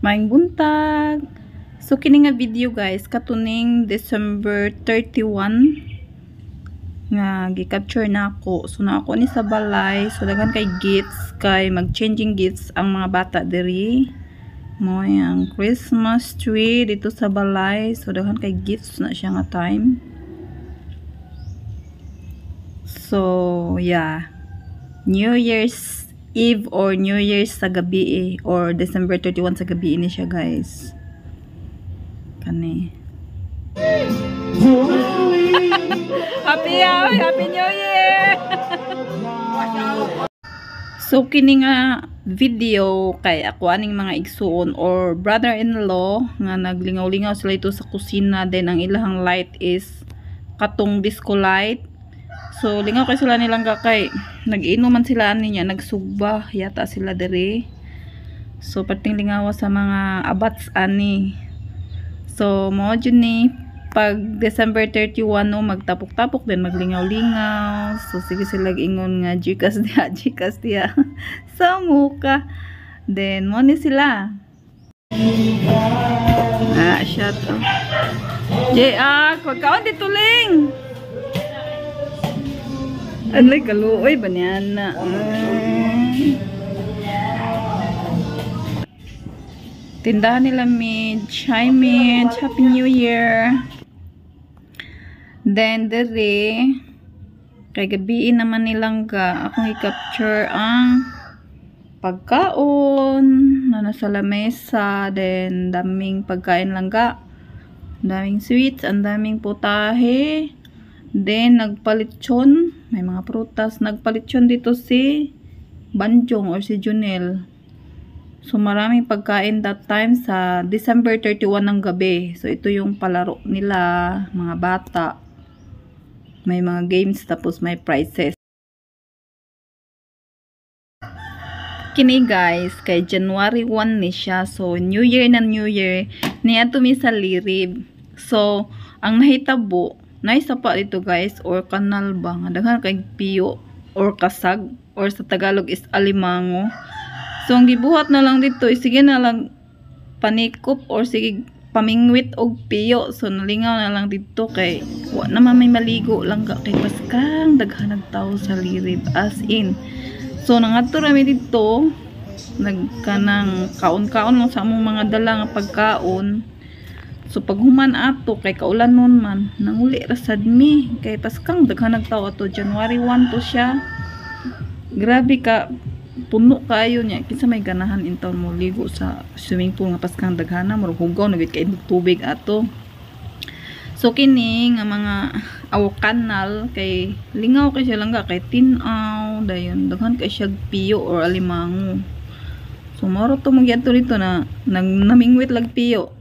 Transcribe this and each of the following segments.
Maayong buntag. So kini nga video guys katuning December 31 nga gi-capture na ako. So na ako ni sa balay. So daghan kay gifts kay mag-changing gifts ang mga bata diri. Mo ang Christmas tree dito sa balay. So daghan kay gifts na siya nga time. So yeah. New Year's Eve or New Year's sa gabi or December 31 sa gabi ini siya guys. Kani. Happy New Year. So kini nga video kay ako aning mga igsuon or brother-in-law nga naglingaw-lingaw sila ito sa kusina, then ang ilahang light is katong disco light. So lingaw kay sila nilang kay nag-inuman sila niya, nagsugba yata sila diri. So pating lingawa sa mga abats ani. So mo jud ni pag December 31 no magtapok-tapok din maglingaw-lingaw. So sige sila ingon nga Gcash dia sa muka. Then mo ni sila. Siya to. Pagkaon dito ling. Anlay kaluoy ba niyan na? Tindahan nila Midge. Hi Midge. Happy New Year. Then dere kay gabiin naman nilang akong i-capture ang pagkaon na nasa lamesa. Then daming pagkain lang daming sweets, ang daming putahe. Then nagpalitson, may mga prutas. Nagpalitson dito si Banjong or si Junel. So maraming pagkain that time sa December 31 ng gabi. So ito yung palaro nila, mga bata. May mga games tapos may prizes. Kini guys, kay January 1 ni siya. So New Year na New Year, niya tumi sa lirib. So ang nahitabo, naisa pa dito guys or kanal ba nga daghan kay piyo or kasag or sa Tagalog is alimango. So ang gibuhat na lang dito is sige na lang panikop or sige pamingwit og piyo. So nalingaw na lang dito kay wa naman may maligo lang kay paskang daghan nagtawo sa lirib as in. So nangadto rami dito nagkanang kaon-kaon lang sa among mga dala nga pagkaon. So pag human ato kay kaulan nun man nanguli rasad mi kay paskang daghan nagtawo ato. January 1 to siya. Grabe ka puno kayo niya kinsa may ganahan in taon mo ligo sa swimming pool nga paskang daghana murag hugaw na gid kay tubig ato. So kini nga mga kanal kay lingaw kay siya lang kay tinaw dayon daghan kay siya piyo or alimango. So moro to magyadto dito na namingwit lag piyo.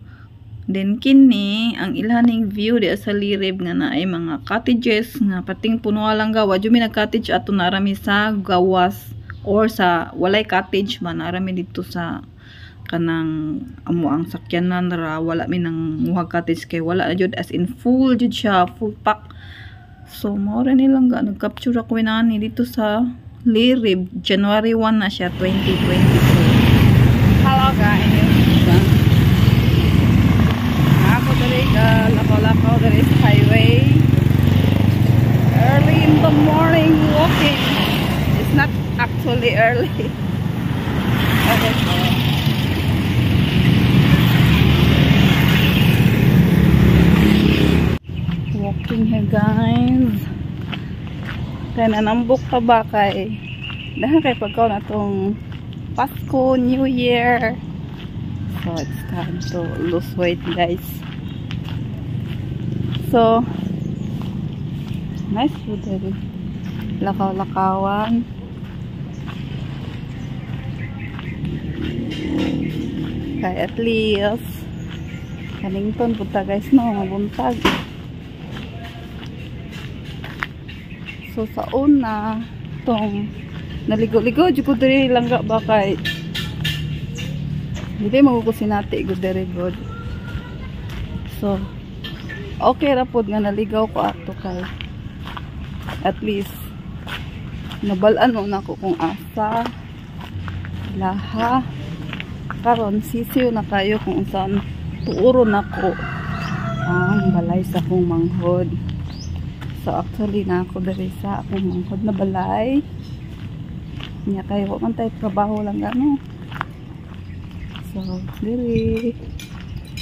Then kini ang ilhaning view di sa lirib nga na ay mga cottages nga pating puno lang gawa jud mi nag cottage ato narami sa gawas or sa walay cottage man narami dito sa kanang amo ang sakyanan ra wala mi nang muhag cottage kay wala na jud as in full jud siya full pack. So mo ra nilang nag-capture ako inani dito sa lirib. January 1 na siya 2022. Hello guys. Lakaw there is highway. Early in the morning walking. It's not actually early. Okay. Walking here guys. Kaya nanambok pa ba kay dahil kay pagkaw na tong Pasko, New Year. So it's time to lose weight guys. So nice food there. Lakaw-lakawan. Kay at least kanington punta guys no mabuntag. So sa una tong naligo-ligo jud ko diri langga ba kay hindi magukusinati gud diri god. So okay ra pod nga naligaw ko ato kay at least nabal-an mo na ko kung asa laha karon sisiyo na kayo kung saan tuuro na ko ang balay sa akong manghod. So actually na ako diri sa akong manghod na balay. Nya kayo man tay trabaho lang gano. So diri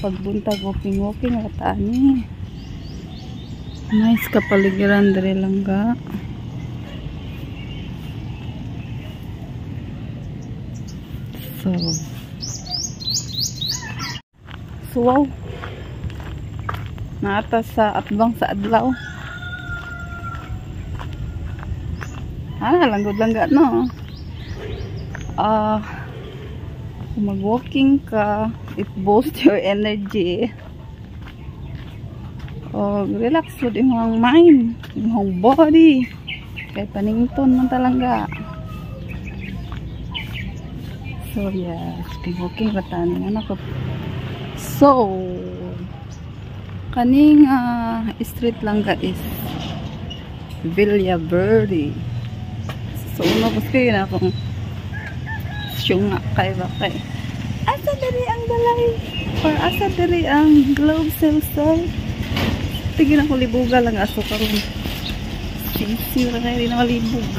pagbuntag walking ratani. Nice kapaligiran diri lang ga. So wow. Naata sa atbang sa adlaw. Langgod langga no. Kung mag-walking ka, it boosts your energy. Relax mo din yung mind, yung body. Kaya panington man talaga. So yes, walking ratan nga ko. So kaning street lang guys, Villa Verde. So unabos kayo na akong siyong kay bakay. Asa diri ang balay? Or asa diri ang Globe Cell? Tigin ako libuga lang aso karon. Sira na rin ako libug.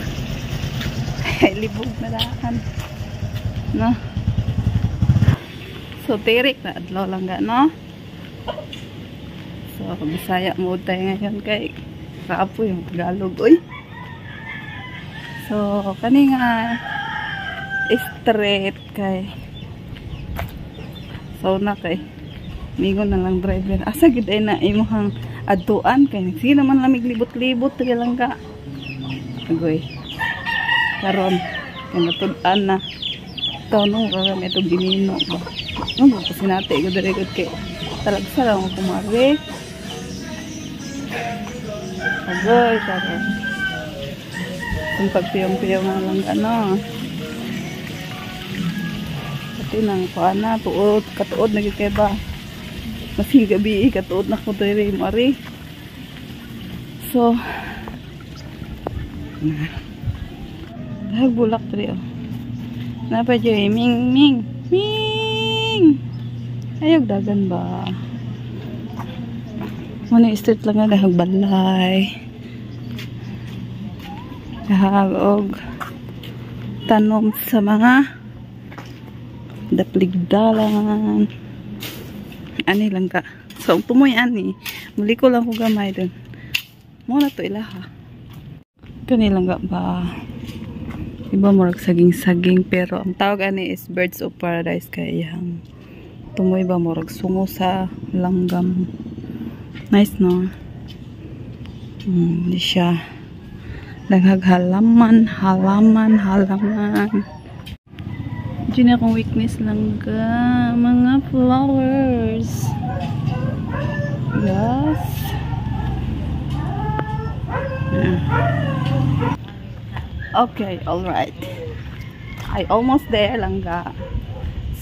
Libug na daan. No? So tirik na adlaw lang ga no? So Bisaya mo tayo ngayon kay kaapoy yung Tagalog oy. So kani nga straight kay so na kay mingon na lang driver asa gid ay na imong adtuan kay sige naman lamig libot-libot diri lang ka agoy karon kay natud-an na tono karon ito ginino ba no kasi nate ko diri gud kay talagsa lang ako kumari agoy karon kung pagpiyong-piyong na lang ano pati nang kuana tuod katuod na gid kay ba masing gabi katuod na ko diri mari so bulak diri oh napa diri ming ayog dagan ba muna street lang nga dahag balay dahag og tanom sa mga dapligdalan ani lang ka so tumoy ani muli ko lang ko gamay dun muna to ilaha kanilang ga ba iba murag saging pero ang tawag ani is birds of paradise kay yang tumoy ba murag sungo sa langgam nice no di siya daghag halaman Diyan akong weakness lang ka mga flowers yes okay alright I almost there lang ka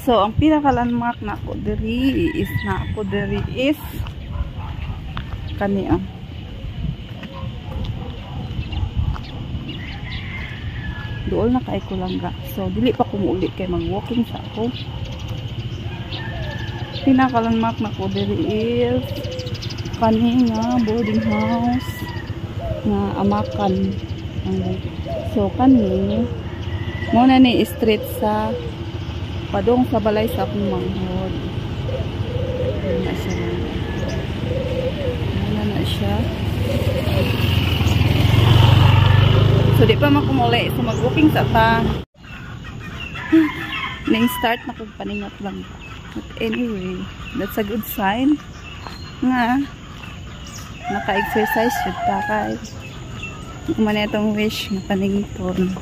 so ang pinaka landmark na ako diri is kani dool na kay ko lang ga so dili pa ko muuli kay mag-walking sa ako pinakalandmark na ko diri is kani nga boarding house nga amakan so kani mo na ni street sa padong sa balay sa akong manghod na siya so di pa makumuli so mag-walking sa ta nang-start na kong paningat lang but anyway that's a good sign nga naka-exercise yun ta kay kumana itong wish nga paningiton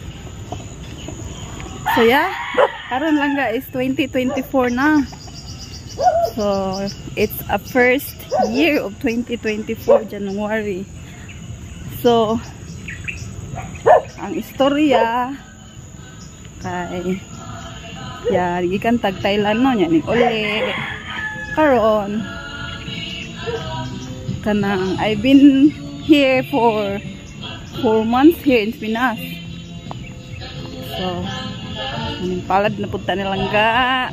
so yeah karon lang guys 2024 na so it's a first year of 2024 January so ang istorya kay gikan tag Thailand no nya ni uli karon kanang I've been here for 4 months here in Pinas so Ang palad na punta nilang ga.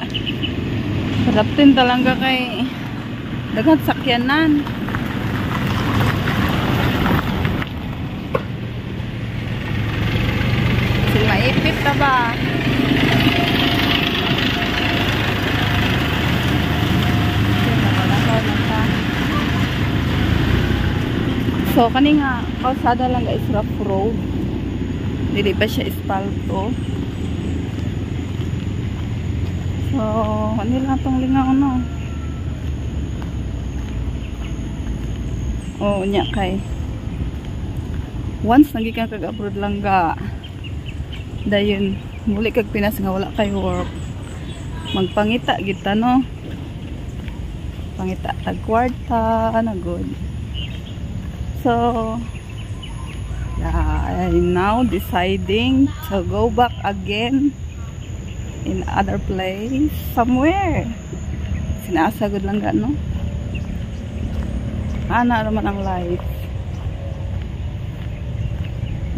Sarap din talaga kay daghang sakyanan. Sila maipit na ba? So, kani nga, kalsada lang guys, rough road. Dili pa siya espalto. So, ano lang itong lingaw, no? Oo, nya kay. Once, naging kag-abroad lang ga. Dayon, muli kag Pinas nga wala kay work. Magpangita, kita, no? Pangita, tag-kwarta, na good. So, yeah, I'm now deciding to go back again in other place, somewhere. Sinasagod lang gano. Ana naman ang life.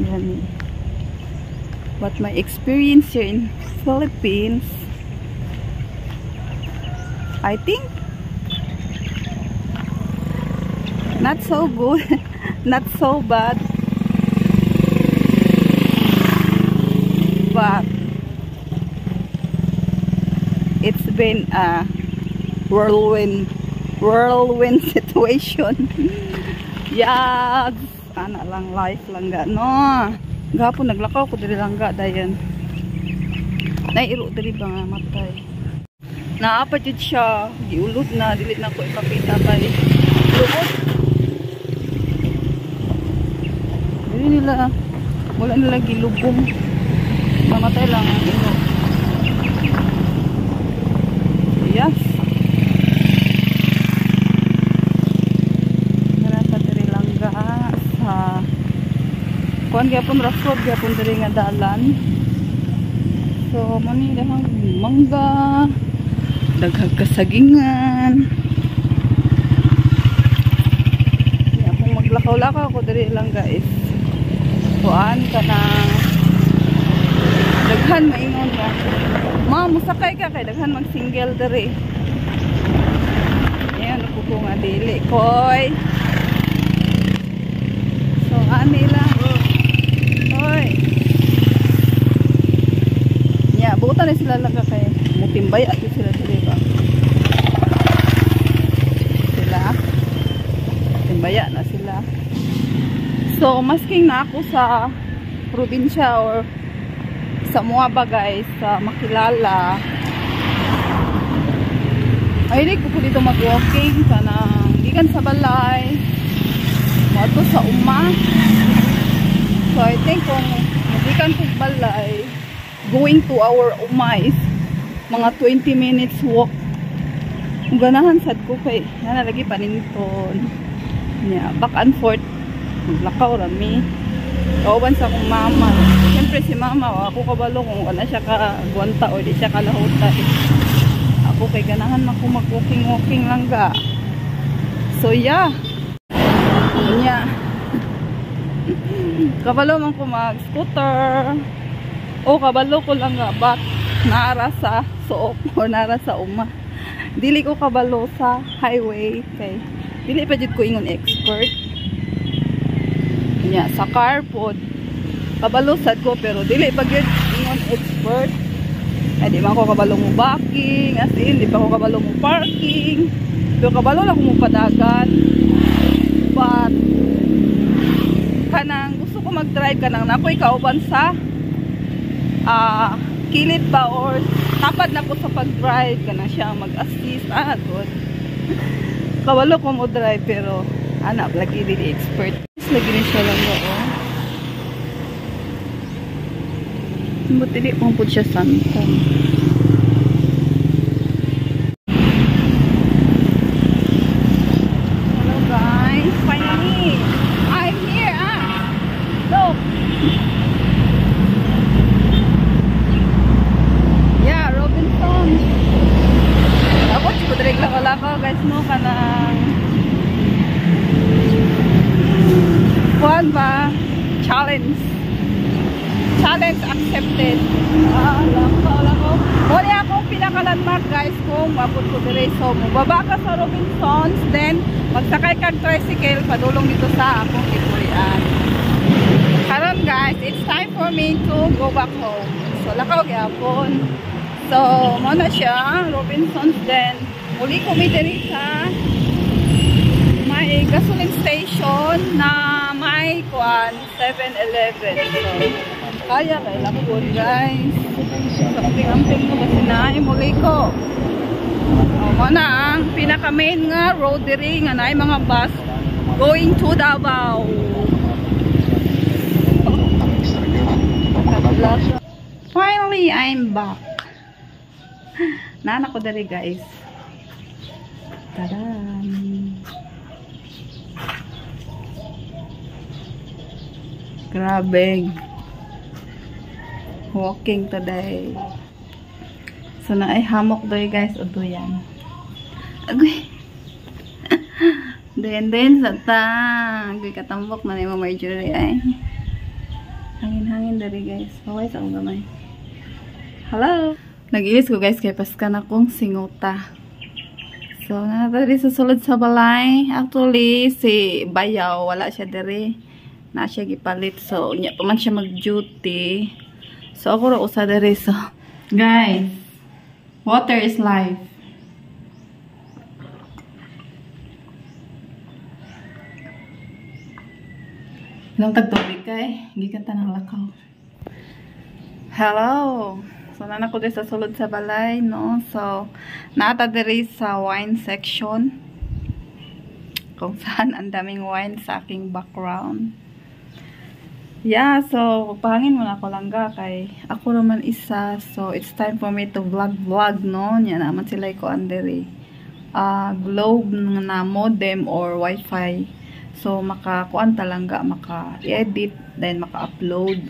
Yan. But my experience here in Philippines, I think, not so good. Not so bad, but it's been a whirlwind situation. Yes, ana lang life lang ga no. Gapon naglakaw ko diri lang ga dayon. Nairo diri ba nga matay. Naapat jud siya, giulod na dili na ko ipakita kay lubot. Nila wala nila gilubong, mamatay lang ang ilo. Yes, narata diri lang ga sa kuan gyapon rough road gyapon diri nga dalan. So mani dahang mangga, daghang kasagingan. Ya kung maglakaw-lakaw ko diri lang guys. Kuan ka na daghan maingon ka. Musakay ka kay daghan mag single dere. Ayan ako ko nga dili koy. So ani lang. Hoy. Ya, buta na sila lang ka kay mutimbay at sila dere ba. Sila. Timbaya na sila. So, masking na ako sa probinsya or sa mga bagay, sa makilala. Ay, hindi ko po dito mag-walking. Kanang, gikan sa balay. Mato sa uma. So, I think kung gikan ko balay, going to our uma is mga 20 minutes walk. Kung ganahan sad ko kay, yan lagi paninton. Yeah, back and forth. Lakaw rami. Kauban sa akong mama. Siyempre si mama, ako kabalo kung wala siya ka-gwanta o di siya kalahuta. Ako kay ganahan ako mag-walking lang ga. So yeah. Kanya. Kabalo man ko mag-scooter. O kabalo ko lang nga but naara sa suok o naara sa uma. Dili ko kabalo sa highway kay dili pa jud ko ingon expert. Nya sa car pod kabalo sad ko pero dili pa gyud ingon expert. Ay di man ko kabalo mo backing, as in di pa ko kabalo mo parking. Pero kabalo lang ko mo padagan. But kanang gusto ko mag-drive kanang nakoy kauban sa kilid ba or tapad na ko sa pag-drive kanang siya mag-assist good. Kabalo ko mo drive pero anak lagi dili expert. Lagi rin siya lang oo. But hindi pang po siya santong. Hello guys, finally I'm here. Look. Yeah, Robinson. Ako ko direk lakaw guys mo kanang kuan ba? Challenge accepted. landmark guys kung mabot ko dire. So mubaba ka sa Robinsons, then magsakay kag tricycle padulong dito sa akong gipuy-an. Karon guys, it's time for me to go back home. So lakaw gyapon. So mo na siya Robinsons, then muli ko mi diri sa may gasoline station na may kuan 7-Eleven. So kaya kay lakon guys. Amping-amping mo kasi na muli ko. O na ang pinaka main nga road diri nga na mga bus going to Davao. Finally, I'm back. Nana ko dali guys. Tadan. Grabe. Walking today. So na ay hamok doy guys. Odo yan. Agoy. Then sa ta. Agoy katambok na ni Marjorie ay. Hangin-hangin dari guys. Haway sa akong gamay. Hello. Nag-ilis ko guys kay paskan akong singota. So natari sa sulod sa balay. Actually si Bayaw wala siya diri. Na siya gipalit. So nya pa man siya mag-duty. So ako ra usa diri. So guys, water is life. Ilang tagtubig kay gikan ta ng lakaw. Hello. So nana ko diri sa sulod sa balay, no. So naata diri sa wine section. Kung saan ang daming wine sa aking background. Yeah, so pahangin muna ako langga kay ako naman isa. So it's time for me to vlog, no. Nya naman sila ko andere. Globe na modem or wifi. So makakuan talangga, maka-edit, then maka-upload.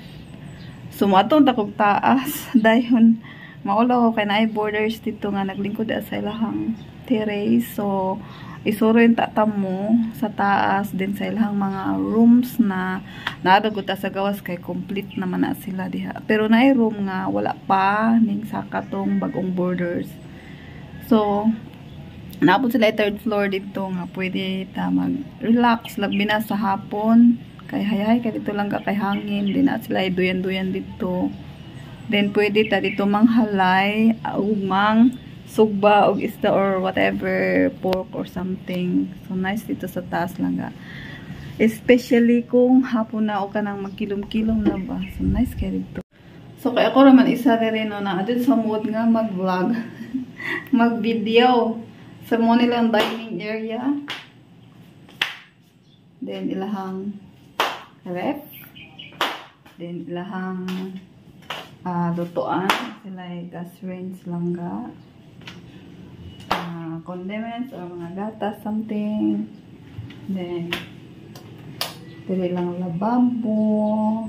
So matong takog taas dayon maulaw ko kay naay borders dito nga naglingkod sa ilahang terrace. So isuro yung tatamo sa taas din sa ilang mga rooms na nadagot sa gawas kay complete naman na sila diha. Pero naay room nga wala pa ning saka tong bagong borders. So naabot sila third floor dito nga pwede ta mag-relax labi na sa hapon kay hayay kay dito lang ka kay hangin din na sila duyan-duyan dito. Then pwede ta dito manghalay ugmang sugba og isda or whatever, pork or something. So nice dito sa taas lang ga. Especially kung hapon na o kanang magkilom-kilom na ba. So nice kay dito. So kay ako naman isa rin no na adun sa mood nga mag-vlog, mag-video sa mo nilang dining area. Then ilahang ref. Then ilahang lutuan. Sila gas range lang ga. Condiments or mga gatas, something. Then dili lang lababo.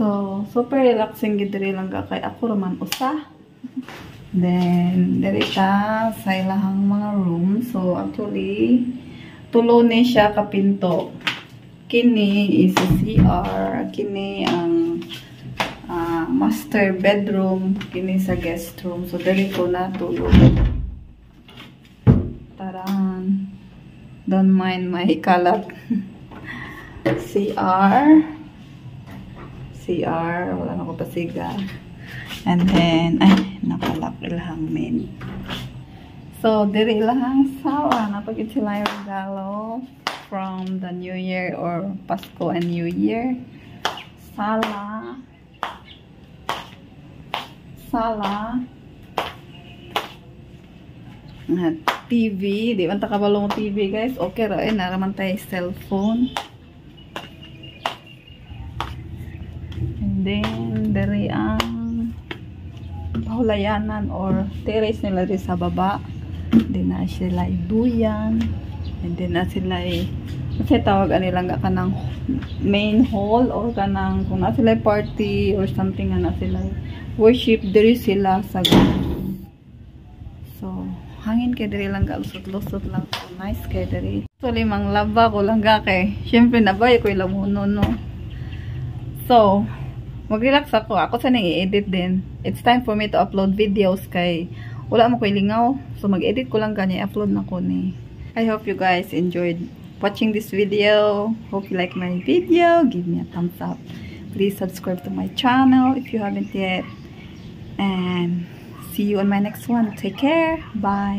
So super relaxing gid diri lang ga kay ako raman usa. Then diri ta sa ilahang mga room. So actually tulo ni siya ka pinto. Kini is a CR, kini ang master bedroom, kini sa guest room. So diri ko na tulog. Taran. Don't mind my kalat. CR, wala na ko pasiga. And then, ay, nakalap ilahang main. So, diri ilahang sala. Napagit sila yung regalo from the New Year or Pasko and New Year. Sala. TV, di man ta kabalong TV guys. Okay ra naraman tay cellphone. And then dari ang pahulayanan or terrace nila rin sa baba. Then na sila duyan. And then na sila kasi tawag nilang kanang main hall or kanang kung na sila party or something na sila worship diri sila sa so hangin kay diri lang lusot-lusot lang. So nice kay diri. So limang laba ko lang ga kay syempre nabay ko ilamuno no. So Mag-relax ako. Ako sa nang i-edit din. It's time for me to upload videos kay wala mo ko'y lingaw. So mag-edit ko lang kanya, upload na ko ni. I hope you guys enjoyed watching this video. Hope you like my video. Give me a thumbs up. Please subscribe to my channel if you haven't yet. And see you on my next one. Take care. Bye.